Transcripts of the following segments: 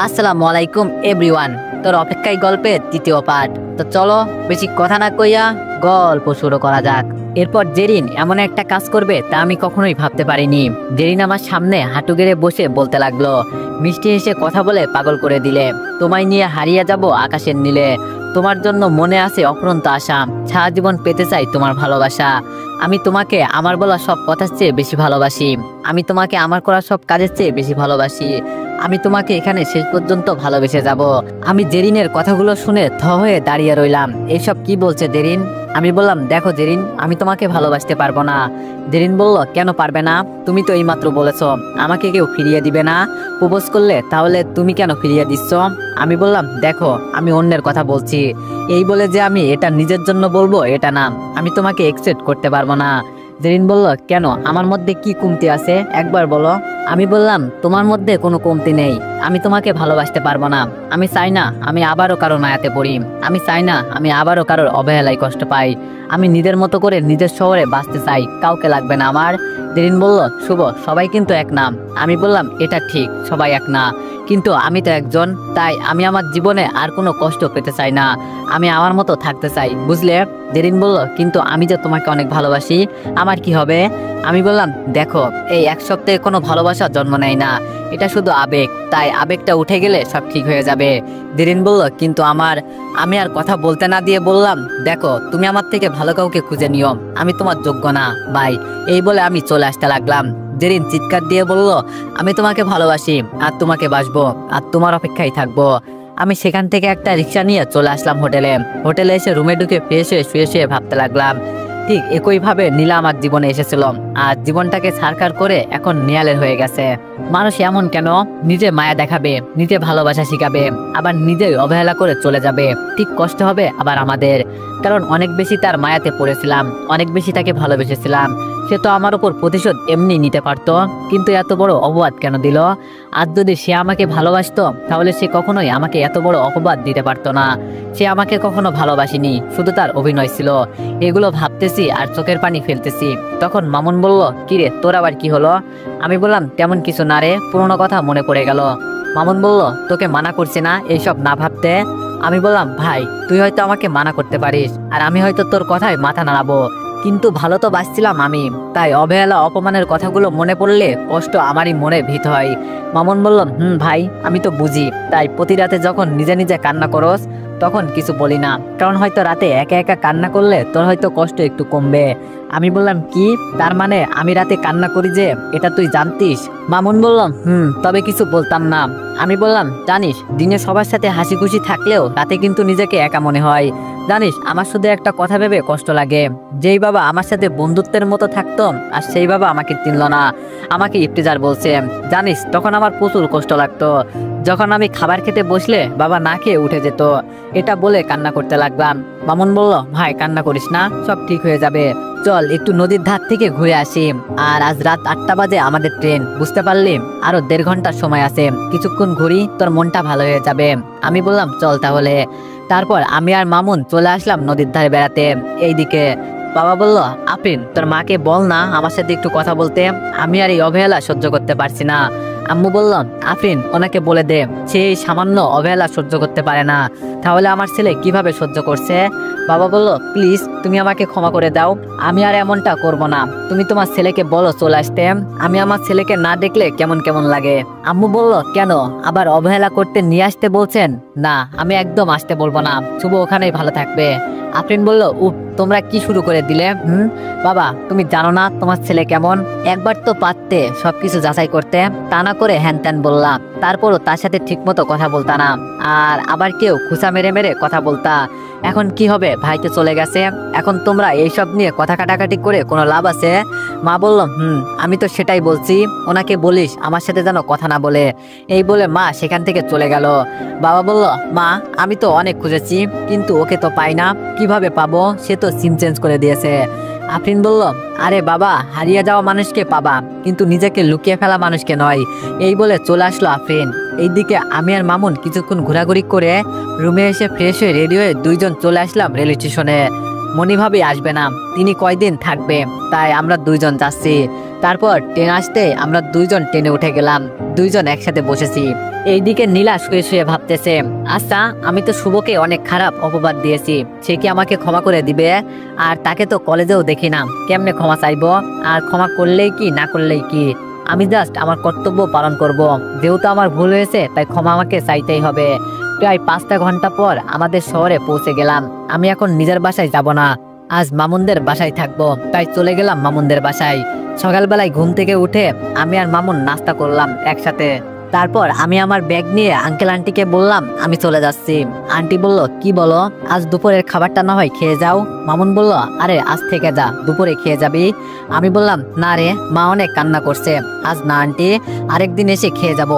আসসালামু আলাইকুম এভরিওয়ান। তোর অপেক্ষায় গল্পের তৃতীয় পার্ট। তো চলো বেশি কথা না কইয়া গল্প শুরু করা যাক। এরপর জেরিন এমন একটা কাজ করবে তা আমি কখনোই ভাবতে পারিনি। জেরিন আমার সামনে হাঁটু গেড়ে বসে বলতে লাগলো, মিষ্টি হেসে কথা বলে পাগল করে দিলে, তোমায় নিয়ে হারিয়ে যাব আকাশের নীলে, তোমার জন্য মনে আছে অফুরন্ত আশা, সারা জীবন পেতে চাই তোমার ভালোবাসা, আমি তোমাকে আমার বলা সব কথার চেয়ে বেশি ভালোবাসি, আমি তোমাকে আমার করা সব কাজের চেয়ে বেশি ভালোবাসি, আমি তোমাকে এখানে শেষ পর্যন্ত ভালোবেসে যাব। আমি জেরিনের কথাগুলো শুনে থ হয়ে দাঁড়িয়ে রইলাম। এইসব কি বলছে জেরিন? আমি বললাম, দেখো জেরিন, আমি তোমাকে ভালোবাসতে পারবো না। জেরিন বলল, কেন পারবে না? তুমি তো এইমাত্র বলেছ আমাকে কেউ ফিরিয়ে দিবে না। প্রপোজ করলে তাহলে তুমি কেন ফিরিয়ে দিচ্ছ? আমি বললাম, দেখো আমি অন্যের কথা বলছি, এই বলে যে আমি এটা নিজের জন্য বলবো এটা না, আমি তোমাকে একসেপ্ট করতে পারবো না। জেরিন বলল, কেন? আমার মধ্যে কি কমতি আছে একবার বলো। আমি বললাম, তোমার মধ্যে কোনো কমতি নেই, আমি তোমাকে ভালোবাসতে পারবো না। আমি চাই না আমি আবারও কারোর মায়াতে পড়ি, আমি চাই না আমি আবারও কারোর অবহেলায় কষ্ট পাই, আমি নিজের মতো করে নিজের শহরে বাঁচতে চাই, কাউকে লাগবে না আমার। জেরিন বলল, শুভ, সবাই কিন্তু এক না। আমি বললাম, এটা ঠিক, সবাই এক না, কিন্তু আমি তো একজন, তাই আমি আমার জীবনে আর কোনো কষ্ট পেতে চাই না, আমি আমার মতো থাকতে চাই, বুঝলে? জেরিন বলল, কিন্তু আমি যে তোমাকে অনেক ভালোবাসি, আমার কি হবে? আমি বললাম, দেখো এই এক সপ্তাহে কোনো ভালোবাসা জন্ম নেয় না, এটা শুধু আবেগ, তাই আবেগটা উঠে গেলে সব ঠিক হয়ে যাবে। জেরিন বলল, কিন্তু আমি আর কথা বলতে না দিয়ে বললাম, দেখো তুমি আমার থেকে ভালো কাউকে খুঁজে নিও, আমি তোমার যোগ্য না ভাই, এই বলে আমি চলে আসতে লাগলাম। জেরিন চিৎকার দিয়ে বলল, আমি তোমাকে ভালোবাসি আর তোমাকে বাসবো আর তোমার অপেক্ষায় থাকবো। আমি সেখান থেকে একটা রিক্সা নিয়ে চলে আসলাম হোটেলে এসে রুমে ঢুকে ফ্রেশ হয়ে শুয়ে ভাবতে লাগলাম, ঠিক একইভাবে নীলা আমার জীবনে এসেছিল আর জীবনটাকে ছারখার করে এখন নেয়ালের হয়ে গেছে। মানুষ এমন কেন? নিজে মায়া দেখাবে, নিজে ভালোবাসা শিখাবে, আবার নিজেই অবহেলা করে চলে যাবে। ঠিক কষ্ট হবে আবার আমাদের, কারণ অনেক বেশি তার মায়াতে পড়েছিলাম, অনেক বেশি তাকে ভালোবেসেছিলাম। সে তো আমার উপর প্রতিশোধ এমনি নিতে পারতো, কিন্তু এত বড় অপবাদ কেন দিল? আজ যদি সে আমাকে ভালোবাসতো তাহলে সে কখনোই আমাকে এত বড় অপবাদ দিতে পারতো না। সে আমাকে কখনো ভালোবাসেনি, শুধু তার অভিনয় ছিল। এগুলো ভাবতেছি আর চোখের পানি ফেলতেছি। তখন মামুন বলল, কিরে তোর আবার কি হলো? আমি বললাম, তেমন কিছু না রে, পুরোনো কথা মনে পড়ে গেল। মামুন বলল, তোকে মানা করছি না এইসব না ভাবতে। আমি বললাম, ভাই তুই হয়তো আমাকে মানা করতে পারিস আর আমি হয়তো তোর কথায় মাথা নাড়াবো, কিন্তু ভালো তো বাসছিলাম আমি, তাই অবহেলা অপমানের কথাগুলো মনে পড়লে কষ্ট আমারই মনে ভীত হয়। মামুন বলল, ভাই আমি তো বুঝি, তাই প্রতি রাতে যখন নিজে নিজে কান্না করস তখন কিছু বলি না, কারণ হয়তো রাতে একা একা কান্না করলে তোর হয়তো কষ্ট একটু কমবে। আমি বললাম, কি? তার মানে আমি রাতে কান্না করি যে, এটা তুই জানতিস? মামুন বলল, তবে কিছু বলতাম না। আমি বললাম, জানিস দিনে সবার সাথে হাসি খুশি থাকলেও রাতে কিন্তু নিজেকে একা মনে হয়। জানিস আমার শুধু একটা কথা ভেবে কষ্ট লাগে, যেই বাবা আমার সাথে বন্ধুত্বের মতো থাকতো আর সেই বাবা আমাকে চিনল না, আমাকে ইফতিজার বলছে। জানিস তখন আমার প্রচুর কষ্ট লাগতো, যখন আমি খাবার খেতে বসলে বাবা না খেয়ে উঠে যেত। এটা বলে কান্না করতে লাগলাম। মামুন বলল, ভাই কান্না করিস না, সব ঠিক হয়ে যাবে, চল একটু নদীর ধার থেকে ঘুরে আসি। আর আজ রাত 8টা বাজে আমাদের ট্রেন, বুঝতে পারলি? আরো 1.5 ঘন্টার সময় আছে, কিছুক্ষণ ঘুরি, তোর মনটা ভালো হয়ে যাবে। আমি বললাম, চল তাহলে। তারপর আমি আর মামুন চলে আসলাম নদীর ধারে বেড়াতে। এইদিকে বাবা বলল, আফরিন তোর মাকে বল না আমার সাথে একটু কথা বলতে, আমি আর এই অবহেলা সহ্য করতে পারছি না। আম্মু বলল, আফরিন ওনাকে বলে দে, সে এই সামান্য অবহেলা সহ্য করতে পারে না, তাহলে আমার ছেলে কিভাবে সহ্য করছে? বাবা বলল, প্লিজ তুমি আমাকে ক্ষমা করে দাও, আমি আর এমনটা করব না, তুমি তোমার ছেলেকে বলো চলে আসতে, আমি আমার ছেলেকে না দেখলে কেমন কেমন লাগে। আম্মু বলল, কেন আবার অবহেলা করতে নিয়ে আসতে বলছেন? না আমি একদম আসতে বলবো না, শুভ ওখানেই ভালো থাকবে। আফরিন বলল, তোমরা কি শুরু করে দিলে? বাবা তুমি জানো না তোমার ছেলে কেমন? একবার তো পারতে সবকিছু যাচাই করতে, তা না করে হ্যান ত্যান বললাম, তারপরও তার সাথে ঠিক মতো কথা বলতা না, আর আবার কেউ খুঁচা মেরে মেরে কথা বলতা। এখন কি হবে? ভাই তো চলে গেছে, এখন তোমরা এইসব নিয়ে কথা কাটাকাটি করে কোনো লাভ আছে? মা বলল, আমি তো সেটাই বলছি, ওনাকে বলিস আমার সাথে যেন কথা না বলে। এই বলে মা সেখান থেকে চলে গেল। বাবা বলল, মা আমি তো অনেক খুঁজেছি কিন্তু ওকে তো পাই না, কিভাবে পাবো? সে তো সিম চেঞ্জ করে দিয়েছে। আফরিন বলল, আরে বাবা হারিয়ে যাওয়া মানুষকে পাবা, কিন্তু নিজেকে লুকিয়ে ফেলা মানুষকে নয়। এই বলে চলে আসলো আফরিন। এইদিকে আমি আর মামুন কিছুক্ষণ ঘোরাঘুরি করে রুমে এসে ফ্রেশ হয়ে রেডি হয়ে দুইজন চলে আসলাম রেল স্টেশনে। মনি ভাবি আসবে না, তিনি কয়দিন থাকবে, তাই আমরা দুইজন যাচ্ছি। তারপর ট্রেন আসতে আমরা দুইজন ট্রেনে উঠে গেলাম, দুইজন একসাথে বসেছি। এইদিকে নীলা শুয়ে শুয়ে ভাবতেছে, আচ্ছা আমি তো শুভকে অনেক খারাপ অপবাদ দিয়েছি, সে কি আমাকে ক্ষমা করে দিবে? আর তাকে তো কলেজেও দেখি না, কেমনে ক্ষমা চাইবো? আর ক্ষমা করলেই কি না করলেই কি, আমি জাস্ট আমার কর্তব্য পালন করব। যেহেতু আমার ভুল হয়েছে তাই ক্ষমা আমাকে চাইতেই হবে। প্রায় 5টা ঘন্টা পর আমাদের শহরে পৌঁছে গেলাম। আমি এখন নিজের বাসায় যাব না, আজ মামুনদের বাসায় থাকবো, তাই চলে গেলাম মামুনদের বাসায়। সকালবেলায় ঘুম থেকে উঠে আমি আর মামুন নাস্তা করলাম একসাথে। তারপর আমি আমার ব্যাগ নিয়ে আঙ্কেল আন্টিকে বললাম আমি চলে যাচ্ছি। আন্টি বলল, কি বলো? আজ দুপুরের খাবারটা না হয় খেয়ে যাও। মামুন বলল, আরে আজ থেকে যা, দুপুরে খেয়ে যাবি। আমি বললাম, না রে, মা অনেক কান্না করছে, আজ না আন্টি, আরেকদিন এসে খেয়ে যাব।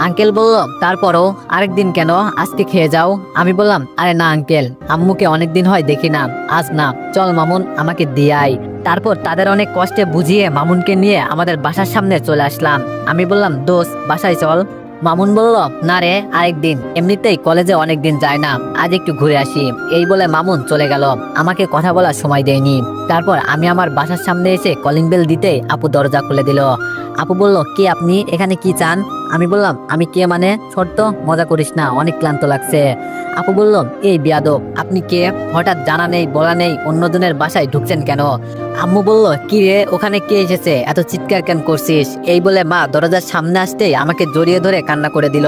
আঙ্কেল বলল, তারপরও আরেকদিন কেন, আজকে খেয়ে যাও। আমি বললাম, আরে না আঙ্কেল, আম্মুকে অনেকদিন হয় দেখি না, আজ না, চল মামুন আমাকে দিয়ে আয়। তারপর তাদের অনেক কষ্টে বুঝিয়ে মামুনকে নিয়ে আমাদের বাসার সামনে চলে আসলাম। আমি বললাম, দোস্ত বাসায় চল। মামুন বলল, না রে, আরেকদিন, এমনিতেই কলেজে অনেকদিন যায় না, আজ একটু ঘুরে আসি। এই বলে মামুন চলে গেল, আমাকে কথা বলার সময় দেয়নি। তারপর আমি আমার বাসার সামনে এসে কলিং বেল দিতে আপু দরজা খুলে দিল। আপু বলল, কে আপনি, এখানে কি চান? আমি বললাম, আমি কে মানে, ছোট্ট, মজা করিস না, অনেক ক্লান্ত লাগছে। আপু বলল, এই বিয়াদব, আপনি কে? হঠাৎ জানা নেই বলা নেই অন্যজনের বাসায় ঢুকছেন কেন? আম্মু বলল, কি রে, ওখানে কে এসেছে, এত চিৎকার কেন করছিস? এই বলে মা দরজার সামনে আসতেই আমাকে জড়িয়ে ধরে কান্না করে দিল।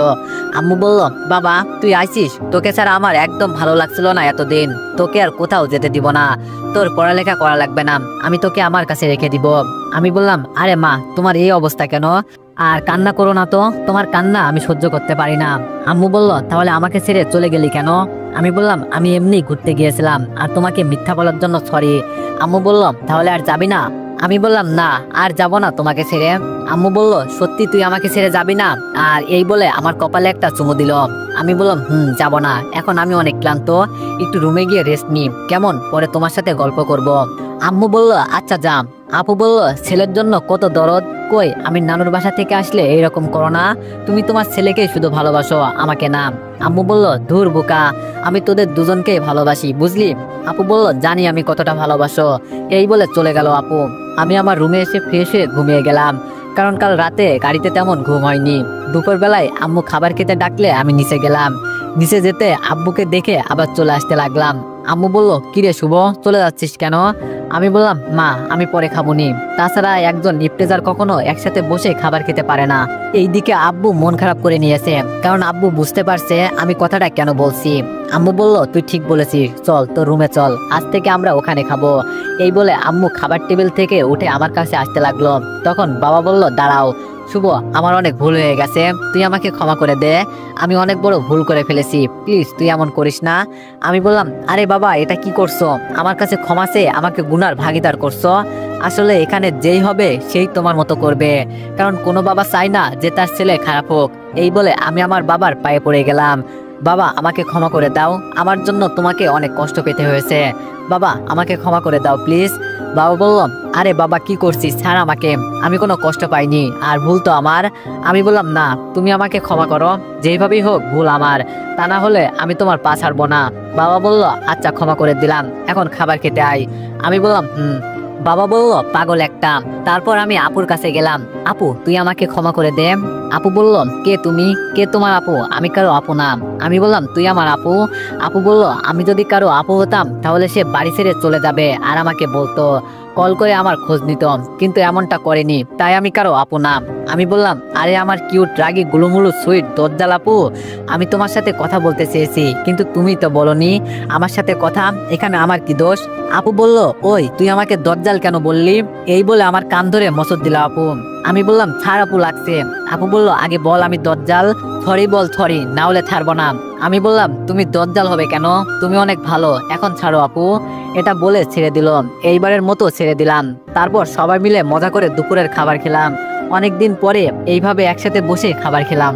আম্মু বলল, বাবা তুই আইছিস, তোকে ছাড়া আমার একদম ভালো লাগছিল না এতদিন, তোকে আর কোথাও যেতে দিব না, তোর পড়ালেখা করা লাগবে না, আমি তোকে আমার কাছে রেখে দিব। আমি বললাম, আরে মা, তোমার এই অবস্থা কেন? আর কান্না করো না তো, তোমার কান্না আমি সহ্য করতে পারি না। আম্মু বলল, তাহলে আমাকে ছেড়ে চলে গেলি কেন? আমি বললাম, আমি এমনি ঘুরতে গিয়েছিলাম, আর তোমাকে মিথ্যা বলার জন্য সরি। আম্মু বলল, তাহলে আর যাবি না? আমি বললাম, না, আর যাব না তোমাকে ছেড়ে। আম্মু বলল, সত্যি তুই আমাকে ছেড়ে যাবি না? আর এই বলে আমার কপালে একটা চুমু দিল। আমি বললাম, যাব না, এখন আমি অনেক ক্লান্ত, একটু রুমে গিয়ে রেস্ট নি, কেমন, পরে তোমার সাথে গল্প করব। আম্মু বলল, আচ্ছা যা। আপু বলল, ছেলের জন্য কত দরদ, কই আমি নানুর বাসা থেকে আসলে এইরকম করো না, তুমি তোমার ছেলেকে শুধু ভালোবাসো, আমাকে না। আম্মু বলল, ধুর বোকা, আমি তোদের দুজনকে ভালোবাসি, বুঝলি? আপু বলল, জানি আমি কতটা ভালোবাসো। এই বলে চলে গেল আপু। আমি আমার রুমে এসে ফ্রেশ হয়ে ঘুমিয়ে গেলাম, কারণ কাল রাতে গাড়িতে তেমন ঘুম হয়নি। দুপুর বেলায় আম্মু খাবার খেতে ডাকলে আমি নিচে গেলাম। নিচে যেতে আব্বুকে দেখে আবার চলে আসতে লাগলাম। আম্মু বলল, কিরে শুভ, চলে যাচ্ছিস কেন? আমি বললাম, মা আমি পরে খাবনি, তাছাড়া একজন ইফতেজার কখনো একসাথে বসে খাবার খেতে পারে না। এইদিকে আব্বু মন খারাপ করে নিয়েছে, কারণ আব্বু বুঝতে পারছে আমি কথাটা কেন বলছি। আম্মু বলল, তুই ঠিক বলেছিস, চল তোর রুমে চল, আজ থেকে আমরা ওখানে খাবো। এই বলে আম্মু খাবার টেবিল থেকে উঠে আমার কাছে আসতে লাগলো। তখন বাবা বলল, দাঁড়াও শুভ, আমার অনেক ভুল হয়ে গেছে, তুই আমাকে ক্ষমা করে দে, আমি অনেক বড় ভুল করে ফেলেছি, প্লিজ তুই এমন করিস না। আমি বললাম, আরে বাবা এটা কি করছো, আমার কাছে ক্ষমা চেয়ে আমাকে গুনার ভাগিদার করছো। আসলে এখানে যেই হবে সেই তোমার মতো করবে, কারণ কোনো বাবা চায় না যে তার ছেলে খারাপ হোক। এই বলে আমি আমার বাবার পায়ে পড়ে গেলাম। বাবা আমাকে ক্ষমা করে দাও, আমার জন্য তোমাকে অনেক কষ্ট পেতে হয়েছে, বাবা আমাকে ক্ষমা করে দাও প্লিজ। বাবা বলল, আরে বাবা কি করছিস, ছাড় আমাকে, আমি কোনো কষ্ট পাইনি, আর ভুল তো আমার। আমি বললাম, না তুমি আমাকে ক্ষমা করো, যেইভাবেই হোক ভুল আমার, তা না হলে আমি তোমার পা ছাড়বো না। বাবা বলল, আচ্ছা ক্ষমা করে দিলাম, এখন খাবার খেতে আয়। আমি বললাম, বাবা বলল, পাগল একটা। তারপর আমি আপুর কাছে গেলাম, আপু তুই আমাকে ক্ষমা করে দে। আপু বলল, কে তুমি, কে তোমার আপু? আমি কারো আপু না। আমি বললাম, তুই আমার আপু। আপু বলল, আমি যদি কারো আপু হতাম তাহলে সে বাড়ি ছেড়ে চলে যাবে আর আমাকে বলতো, কল করে আমার খোঁজ নিত, কিন্তু এমনটা করেনি, তাই আমি কারো আপু না। আমি বললাম, আরে আমার কিউট রাগী গুলুমুলু সুইট দজ্জাল আপু, আমি তোমার সাথে কথা বলতে চেয়েছি, কিন্তু তুমি তো বলনি আমার সাথে কথা, এখানে আমার কি দোষ? আপু বলল, ওই তুই আমাকে দজ্জাল কেন বললি? এই বলে আমার কান ধরে মসদ দিল আপু। আমি বললাম, ছাড় আপু লাগছে। আপু বলল, আগে বল আমি দজ্জাল, সরি বল সরি, না হলে ছাড়বো না। আমি বললাম, তুমি দজ্জাল হবে কেন, তুমি অনেক ভালো, এখন ছাড়ো আপু। এটা বলে ছেড়ে দিল, এইবারের মতো ছেড়ে দিলাম। তারপর সবাই মিলে মজা করে দুপুরের খাবার খেলাম। অনেকদিন পরে এইভাবে একসাথে বসে খাবার খেলাম।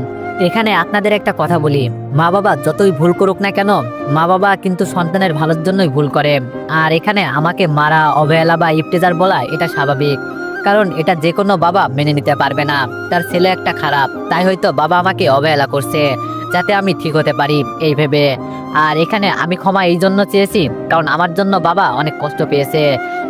এখানে আপনাদের একটা কথা বলি, মা বাবা যতই ভুল করুক না কেন, মা বাবা কিন্তু সন্তানের ভালোর জন্যই ভুল করে। আর এখানে আমাকে মারা, অবহেলা বা ইফতেজার বলা এটা স্বাভাবিক, কারণ এটা যে কোনো বাবা মেনে নিতে পারবে না, তার ছেলে একটা খারাপ, তাই হয়তো বাবা আমাকে অবহেলা করছে। যাতে আমি ঠিক হতে পারি এই ভেবে। আর এখানে আমি ক্ষমা এই জন্য চেয়েছি কারণ আমার জন্য বাবা অনেক কষ্ট পেয়েছে,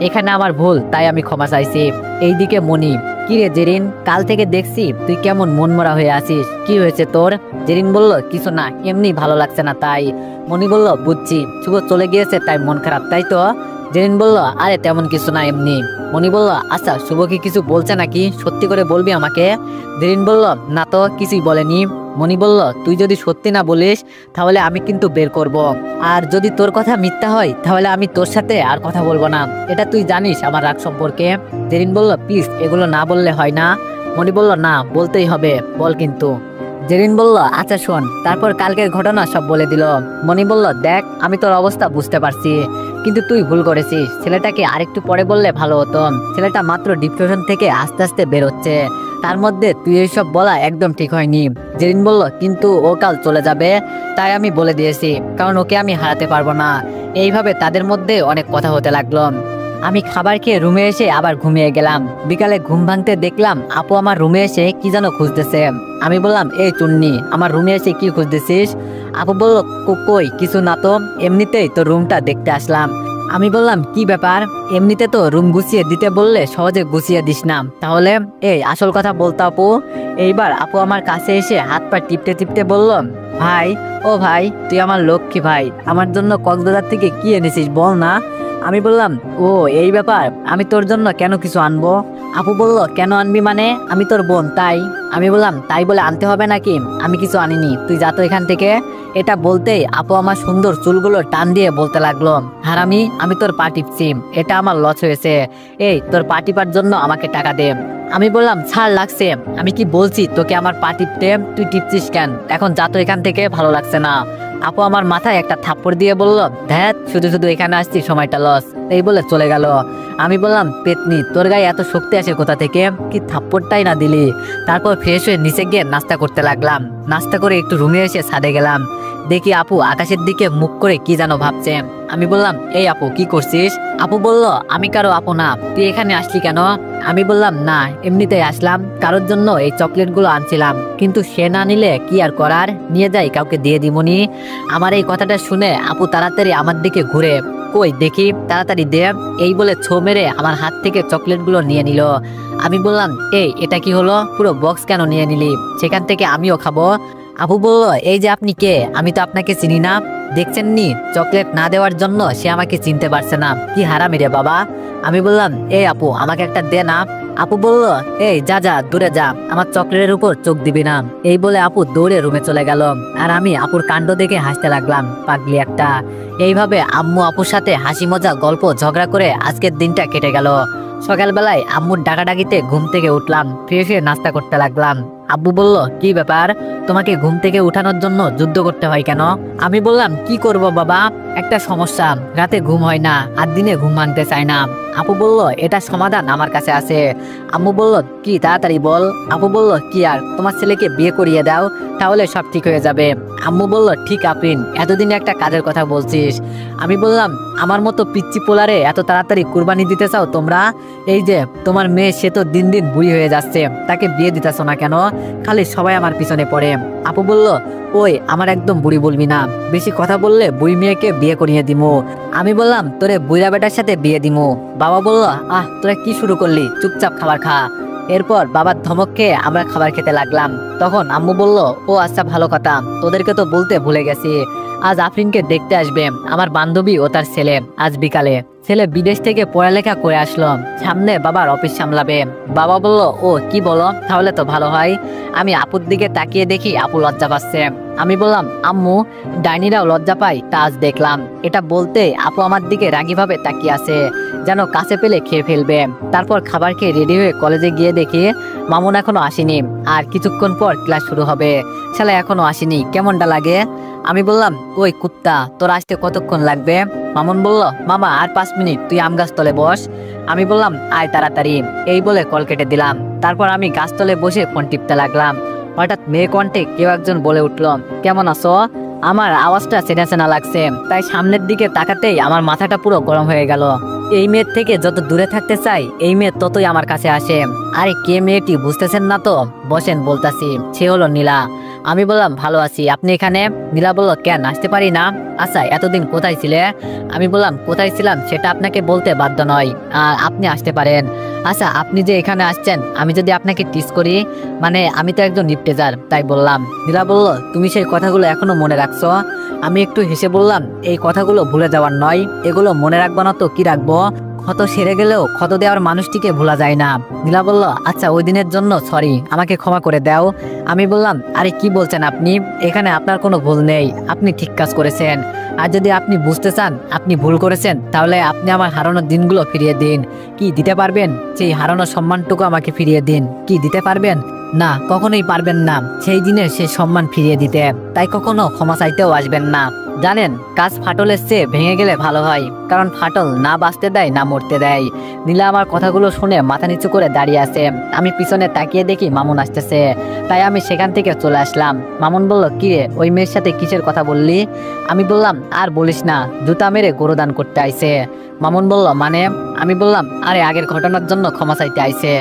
এখানে আমার ভুল তাই আমি ক্ষমা চাইছি। এইদিকে মনি, কি রে জেরিন, কাল থেকে দেখছি তুই কেমন মনমরা হয়ে আছিস, কি হয়েছে তোর? জেরিন বলল, কিছু না, এমনি ভালো লাগছে না তাই। মনি বলল, বুঝছি, শুভ চলে গিয়েছে তাই মন খারাপ, তাই তো? জেরিন বলল, আরে তেমন কিছু না, এমনি। মনি বলল, আচ্ছা শুভ কি কিছু বলছে নাকি, সত্যি করে বলবি আমাকে? জেরিন বলল, না তো, কিছুই বলেনি। মনি বলল, তুই যদি সত্যি না বলিস তাহলে আমি কিন্তু বের করব, আর যদি তোর কথা মিথ্যা হয় তাহলে আমি তোর সাথে আর কথা বলবো না, এটা তুই জানিস আমার রাগ সম্পর্কে। জেরিন বলল, প্লিজ এগুলো না বললে হয় না? মনি বলল, না বলতেই হবে, বল কিন্তু। জেরিন বলল, আচ্ছা শোন। তারপর কালকের ঘটনা সব বলে দিল। মনি বলল, দেখ আমি তোর অবস্থা বুঝতে পারছি, কিন্তু তুই ভুল করেছিস, ছেলেটাকে আরেকটু পরে বললে ভালো হতো। ছেলেটা মাত্র ডিপ্রেশন থেকে আস্তে আস্তে বেরোচ্ছে, তার মধ্যে তুই এইসব বলা একদম ঠিক হয়নি। জেরিন বলল, কিন্তু ও কাল চলে যাবে, তাই আমি বলে দিয়েছি, কারণ ওকে আমি হারাতে পারবো না। এইভাবে তাদের মধ্যে অনেক কথা হতে লাগলো। আমি খাবার খেয়ে রুমে এসে আবার ঘুমিয়ে গেলাম। বিকালে ঘুম ভাঙতে দেখলাম আপু আমার রুমে এসে কি যেন খুঁজতেছে। আমি বললাম, এই চুন্নি, আমার রুমে এসে কি খুঁজতেছিস? আপু বলল, কই কিছু না তো, এমনিতেই তো রুমটা দেখতে আসলাম। আমি বললাম, কি ব্যাপার? এমনিতে তো রুম গুছিয়ে দিতে বললে সহজে গুছিয়ে দিস না, তাহলে এই আসল কথা বলতো আপু। এইবার আপু আমার কাছে এসে হাত পা টিপতে টিপতে বলল, ভাই, ও ভাই, তুই আমার লক্ষ্মী ভাই, আমার জন্য কক্সবাজার থেকে কি এনেছিস বল না? আমি বললাম, ও এই ব্যাপার, আমি তোর জন্য কেন কিছু আনবো? আপু বলল, কেন আনবি মানে? আমি তোর বোন তাই। আমি বললাম, তাই বলে আনতে হবে নাকি? আমি কিছু আনিনি, তুই যা তো এখান থেকে। এটা বলতেই আপু আমার সুন্দর চুলগুলো টান দিয়ে বলতে লাগলো, হারামি, আমি তোর পা টিপছি, এটা আমার লস হয়েছে, এই তোর পা টিপার জন্য আমাকে টাকা দে। আমি বললাম, ছাড় লাগছে, আমি কি বলছি তোকে আমার পা টিপতে, তুই টিপছিস কেন? এখন যা তো এখান থেকে, ভালো লাগছে না। আপু আমার মাথায় একটা থাপ্পড় দিয়ে বলল, ধ্যাত, শুধু শুধু এখানে আসছি, সময়টা লস, এই বলে চলে গেল। আমি বললাম, পেতনি, তোর গায়ে এত শক্তি আসে কোথা থেকে, কি থাপ্পড়টাই না দিলি? তারপর ফ্রেশ হয়ে নিচে গিয়ে নাস্তা করতে লাগলাম। নাস্তা করে একটু রুমে এসে ছাদে গেলাম, দেখি আপু আকাশের দিকে মুখ করে কি যেন ভাবছে। আমি বললাম, এই আপু কি করছিস? আপু বলল, আমি কারো আপু না, তুই এখানে আসলি কেন? আমি বললাম, না এমনিতেই আসলাম, কারোর জন্য এই চকলেটগুলো আনছিলাম, কিন্তু সে না নিলে কি আর করার, নিয়ে যাই, কাউকে দিয়ে দিমনি। আমার এই কথাটা শুনে আপু তাড়াতাড়ি আমার দিকে ঘুরে, কই দেখি, তাড়াতাড়ি দে, এই বলে ছো মেরে আমার হাত থেকে চকলেটগুলো নিয়ে নিল। আমি বললাম, এই এটা কি হলো, পুরো বক্স কেন নিয়ে নিলি, সেখান থেকে আমিও খাবো। আপু বলল, এই যে আপনি কে, আমি তো আপনাকে চিনি না, দেখছেন নি, চকলেট না দেওয়ার জন্য সে আমাকে চিনতে পারছে না, কি হারামি রে বাবা। আমি বললাম, এই আপু আমাকে একটা দে না। আপু বলল, এই যা যা, দূরে যা, আমার চকলেটের উপর চোখ দিবি না। এই বলে আপু দৌড়ে রুমে চলে গেল, আর আমি আপুর কাণ্ড দেখে হাসতে লাগলাম, পাগলি একটা। এইভাবে আম্মু আপুর সাথে হাসি মজা গল্প ঝগড়া করে আজকের দিনটা কেটে গেল। সকালবেলায় আম্মুর ডাকাডাকিতে ঘুম থেকে উঠলাম, ফ্রেশ হয়ে নাস্তা করতে লাগলাম। আব্বু বলল, কি ব্যাপার, তোমাকে ঘুম থেকে উঠানোর জন্য যুদ্ধ করতে হয় কেন? আমি বললাম, কি করব বাবা, একটা সমস্যা, রাতে ঘুম হয় না আর দিনে ঘুম ভাঙতে চায় না। আপু বলল, এটা সমাধান আমার কাছে আছে। আম্মু বলল, কি, তাড়াতাড়ি বল। আপু বলল, কি আর, তোমার ছেলেকে বিয়ে করিয়ে দাও, তাহলে সব ঠিক হয়ে যাবে। আম্মু বলল, ঠিক আফরিন, এতদিনে একটা কাজের কথা বলছিস। আমি বললাম, আমার মতো পিচ্চি পোলারে এত তাড়াতাড়ি কুরবানি দিতে চাও তোমরা? এই যে তোমার মেয়ে, সে তো দিন দিন বুড়ি হয়ে যাচ্ছে, তাকে বিয়ে দিতেছ না কেন? খালি সবাই আমার পিছনে পড়ে। আপু বলল, ওই আমার একদম বুড়ি বলবি না, বেশি কথা বললে বুড়ি মেয়েকে বিয়ে করিয়ে দিমু। আমি বললাম, তোরে বুড়া বেটার সাথে বিয়ে দিমু। বাবা বলল, তোরা কি শুরু করলি, চুপচাপ খাবার খা। এরপর বাবার ধমক খেয়ে আমরা খাবার খেতে লাগলাম। তখন আম্মু বলল, ও আচ্ছা, ভালো কথা, তোদেরকে তো বলতে ভুলে গেছি, আজ আফরিনকে দেখতে আসবে আমার বান্ধবী ও তার ছেলে, আজ বিকালে। ছেলে বিদেশ থেকে পড়ালেখা করে আসলো, সামনে বাবার অফিস সামলাবে। বাবা বলল, ও কি বলো, তাহলে তো ভালো হয়। আমি আপুর দিকে তাকিয়ে দেখি আপু লজ্জা পাচ্ছে। আমি বললাম, আম্মু, ডাইনিরাও লজ্জা পায়, তা আজ দেখলাম। এটা বলতে আপু আমার দিকে রাগীভাবে তাকিয়ে আছে, যেন কাছে পেলে খেয়ে ফেলবে। তারপর খাবার খেয়ে রেডি হয়ে কলেজে গিয়ে দেখি মামুন এখনো আসেনি, আর কিছুক্ষণ পর ক্লাস শুরু হবে, শালা এখনো আসেনি, কেমনটা লাগে? আমি বললাম, ওই কুত্তা, তোর আসতে কতক্ষণ লাগবে? মামুন বলল, মামা আর 5 মিনিট, তুই আম গাছতলে বস। আমি বললাম, আয় তাড়াতাড়ি, এই বলে কল কেটে দিলাম। তারপর আমি গাছতলে বসে ফোন টিপতে লাগলাম। হঠাৎ মেয়ে কণ্ঠে কেউ একজন বলে উঠল, কেমন আছো? আমার আওয়াজটা চেনা চেনা লাগছে, তাই সামনের দিকে তাকাতেই আমার মাথাটা পুরো গরম হয়ে গেল। এই মেয়ের থেকে যত দূরে থাকতে চাই, এই মেয়ে ততই আমার কাছে আসে। আরে কে মেয়েটি বুঝতেছেন না তো? বসেন, বলতাছি। সে হলো নীলা। আমি বললাম ভালো আছি, আপনি এখানে? নীলা বলল কেন আসতে পারি না? আচ্ছা এতদিন কোথায় ছিলে? আমি বললাম কোথায় ছিলাম সেটা আপনাকে বলতে বাধ্য নয়, আর আপনি আসতে পারেন। আচ্ছা আপনি যে এখানে আসছেন, আমি যদি আপনাকে টিস করি, মানে আমি তো একজন নিপটেজার, তাই বললাম। নীলা বলল তুমি সেই কথাগুলো এখনো মনে রাখছো? আমি একটু হেসে বললাম এই কথাগুলো ভুলে যাওয়ার নয়, এগুলো মনে রাখবো না তো কি রাখবো? ক্ষত সেরে গেলেও ক্ষত দেওয়ার মানুষটিকে ভোলা যায় না। নীলা বলল আচ্ছা ওই দিনের জন্য সরি, আমাকে ক্ষমা করে দাও। আমি বললাম আরে কি বলছেন আপনি, এখানে আপনার কোনো ভুল নেই, আপনি ঠিক কাজ করেছেন। আর যদি আপনি বুঝতে চান আপনি ভুল করেছেন, তাহলে আপনি আমার হারানোর দিনগুলো ফিরিয়ে দিন। কি দিতে পারবেন? সেই হারানোর সম্মানটুকু আমাকে ফিরিয়ে দিন। কি দিতে পারবেন? না, কখনোই পারবেন না সেই দিনের সেই সম্মান ফিরিয়ে দিতে, তাই কখনো ক্ষমা চাইতেও আসবেন না। জানেন কাজ ফাটলের চেয়ে ভেঙে গেলে ভালো হয়, কারণ ফাটল না বাঁচতে দেয় না মরতে দেয়। নীলা আমার কথাগুলো শুনে মাথা নিচু করে দাঁড়িয়ে আছে। আমি পিছনে তাকিয়ে দেখি মামুন আসতেছে, তাই আমি সেখান থেকে চলে আসলাম। মামুন বলল কি রে, ওই মেয়ের সাথে কিসের কথা বললি? আমি বললাম আর বলিস না, জুতা মেরে গরুদান করতে আইছে। মামুন বলল মানে? আমি বললাম আরে আগের ঘটনার জন্য ক্ষমা চাইতে আইছে।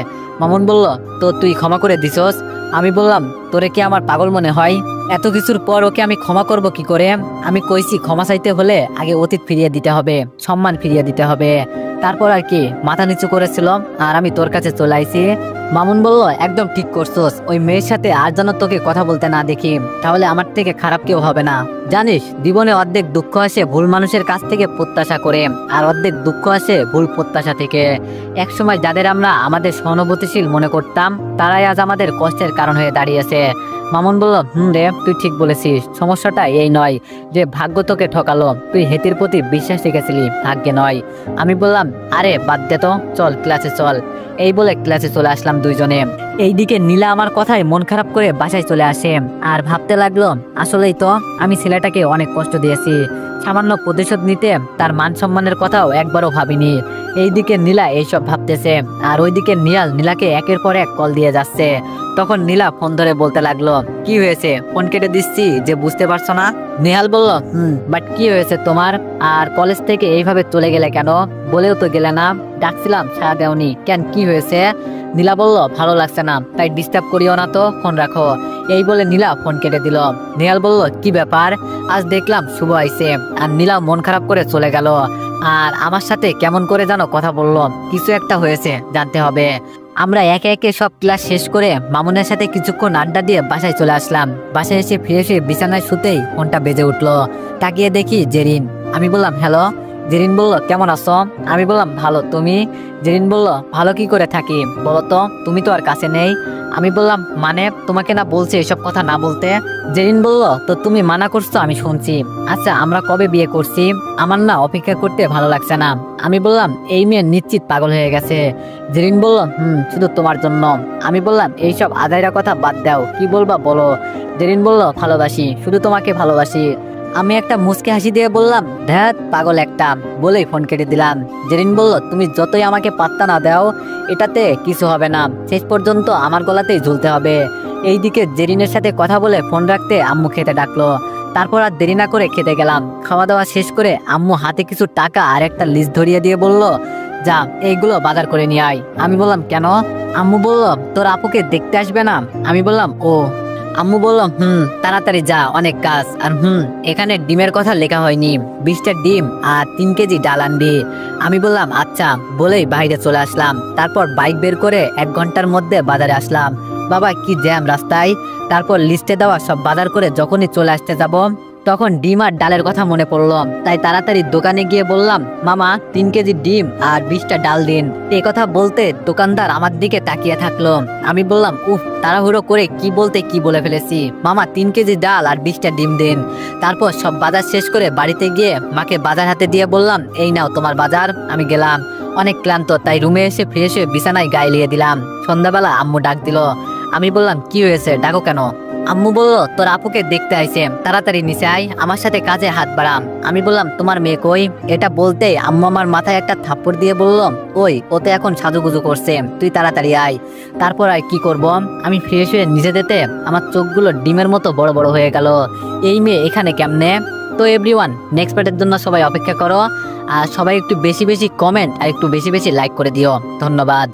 মামুন বলল তো তুই ক্ষমা করে দিছস? আমি বললাম তোরে কি আমার পাগল মনে হয়? এত কিছুর পর ওকে আমি ক্ষমা করব কি করে? আমি কইছি ক্ষমা চাইতে হলে আগে অতীত ফিরিয়ে দিতে হবে, সম্মান ফিরিয়ে দিতে হবে, তারপর আর কি। মাথা নিচু করেছিল আর আমি তোর কাছে চলে আইছি। মামুন বলল একদম ঠিক করছস, ওই মেয়ের সাথে আর যেন তোকে কথা বলতে না দেখি, তাহলে আমার থেকে খারাপ কেউ হবে না। জানিস জীবনে অর্ধেক দুঃখ আসে ভুল মানুষের কাছ থেকে প্রত্যাশা করে, আর অর্ধেক দুঃখ আসে ভুল প্রত্যাশা থেকে। একসময় যাদের আমরা আমাদের সহানুভূতিশীল মনে করতাম, তারাই আজ আমাদের কষ্টের কারণ হয়ে দাঁড়িয়েছে। মামুন বলল রে তুই ঠিক বলেছিস, সমস্যাটা এই নয় যে ভাগ্য তোকে ঠকালো, তুই হেতির প্রতি বিশ্বাস রেখেছিলি, ভাগ্যে নয়। আমি বললাম আরে বাদ দে তো, চল ক্লাসে চল। এই বলে ক্লাসে চলে আসলাম দুইজনে। এইদিকে নীলা আমার কথায় মন খারাপ করে বাসায় চলে আসে আর ভাবতে লাগলো আসলেই তো আমি ছেলেটাকে অনেক কষ্ট দিয়েছি, সামান্য প্রতিশোধ নিতে তার মান সম্মানের কথাও একবারও ভাবিনি। এইদিকে নীলা এইসব ভাবতেছে, আর ওইদিকে নিহাল নীলাকে একের পর এক কল দিয়ে যাচ্ছে। তখন নীলা ফোন ধরে বলতে লাগলো কি হয়েছে, ফোন কেটে দিচ্ছি যে বুঝতে পারছো না? নেহাল বলল বাট কি হয়েছে তোমার? আর কলেজ থেকে এইভাবে চলে গেলে কেন? বলেও তো গেলে না, ডাকছিলাম সাড়া দেওনি কেন, কি হয়েছে? নীলা বলল ভালো লাগছে না, তাই ডিস্টার্ব করিও না তো, ফোন রাখো। এই বলে নীলা ফোন কেটে দিল। নেহাল বলল কি ব্যাপার, আজ দেখলাম শুভ আইছে আর নীলা মন খারাপ করে চলে গেল, আর আমার সাথে কেমন করে যেন কথা বললো, কিছু একটা হয়েছে, জানতে হবে। আমরা একে একে সব ক্লাস শেষ করে মামুনের সাথে কিছুক্ষণ আড্ডা দিয়ে বাসায় চলে আসলাম। বাসায় এসে ফিরে এসে বিছানায় শুতেই ফোনটা বেজে উঠলো। তাকিয়ে দেখি জেরিন। আমি বললাম হ্যালো। জেরিন বলল কেমন আছো? আমি বললাম ভালো, তুমি? জেরিন বলল ভালো কি করে থাকি বলো তো, তুমি তো আর কাছে নেই। আমি বললাম মানে তোমাকে না বলছি এসব কথা না বলতে? জেরিন বলল তো তুমি মানা করছো আমি শুনছি। আচ্ছা আমরা কবে বিয়ে করছি? আমার না অপেক্ষা করতে ভালো লাগছে না। আমি বললাম এই মেয়ে নিশ্চিত পাগল হয়ে গেছে। জেরিন বলল শুধু তোমার জন্য। আমি বললাম এইসব আদায়রা কথা বাদ দাও, কি বলবা বলো। জেরিন বলল ভালোবাসি, শুধু তোমাকে ভালোবাসি। আমি একটা মুচকি হাসি দিয়ে বললাম ধ্যাত পাগল একটা, বলেই ফোন কেটে দিলাম। জেরিন বলল তুমি যতই আমাকে পাত্তা না দাও এটাতে কিছু হবে না, শেষ পর্যন্ত আমার গলাতেই ঝুলতে হবে। এইদিকে জেরিনের সাথে কথা বলে ফোন রাখতে আম্মু খেতে ডাকলো। তারপর আর দেরি না করে খেতে গেলাম। খাওয়া দাওয়া শেষ করে আম্মু হাতে কিছু টাকা আর একটা লিস্ট ধরিয়ে দিয়ে বলল যা এইগুলো বাজার করে নিয়ে আয়। আমি বললাম কেন? আম্মু বলল তোর আপুকে দেখতে আসবে না। আমি বললাম ও। আম্মু বলল তাড়াতাড়ি যা, অনেক কাজ। আর এখানে ডিমের কথা লেখা হয়নি, 20টা ডিম আর 3 কেজি ডাল আনবি। আমি বললাম আচ্ছা, বলেই বাইরে চলে আসলাম। তারপর বাইক বের করে 1 ঘন্টার মধ্যে বাজারে আসলাম। বাবা কি জ্যাম রাস্তায়। তারপর লিস্টে দেওয়া সব বাজার করে যখনই চলে আসতে যাব, তখন ডিম আর ডালের কথা মনে পড়লো। তাই তাড়াতাড়ি দোকানে গিয়ে বললাম মামা 3 কেজি ডিম আর 20টা ডাল দিন। এই কথা বলতে দোকানদার আমার দিকে তাকিয়ে থাকলো। আমি বললাম উফ, তাড়াহুড়ো করে কি বলতে কি বলে ফেলেছি, মামা 3 কেজি ডাল আর 20টা ডিম দিন। তারপর সব বাজার শেষ করে বাড়িতে গিয়ে মাকে বাজার হাতে দিয়ে বললাম এই নাও তোমার বাজার। আমি গেলাম, অনেক ক্লান্ত, তাই রুমে এসে ফ্রেশ হয়ে বিছানায় গায়ে লিয়ে দিলাম। সন্ধ্যাবেলা আম্মু ডাক দিল। আমি বললাম কি হয়েছে, ডাকো কেন? আম্মু বলল তোর আপুকে দেখতে আইছে, তাড়াতাড়ি নিচে আয়, আমার সাথে কাজে হাত বাড়াম। আমি বললাম তোমার মেয়ে কই? এটা বলতেই আম্মু আমার মাথায় একটা থাপ্পড় দিয়ে বলল ওই ও তো এখন সাজুগুজু করছে, তুই তাড়াতাড়ি আয়। তারপর আর কি করব, আমি ফ্রেশ হয়ে নিচে যেতে আমার চোখগুলো ডিমের মতো বড় বড় হয়ে গেল। এই মেয়ে এখানে কেমনে? তো এভরিওয়ান, নেক্সট পার্টের জন্য সবাই অপেক্ষা করো, আর সবাই একটু বেশি বেশি কমেন্ট আর একটু বেশি বেশি লাইক করে দিও। ধন্যবাদ।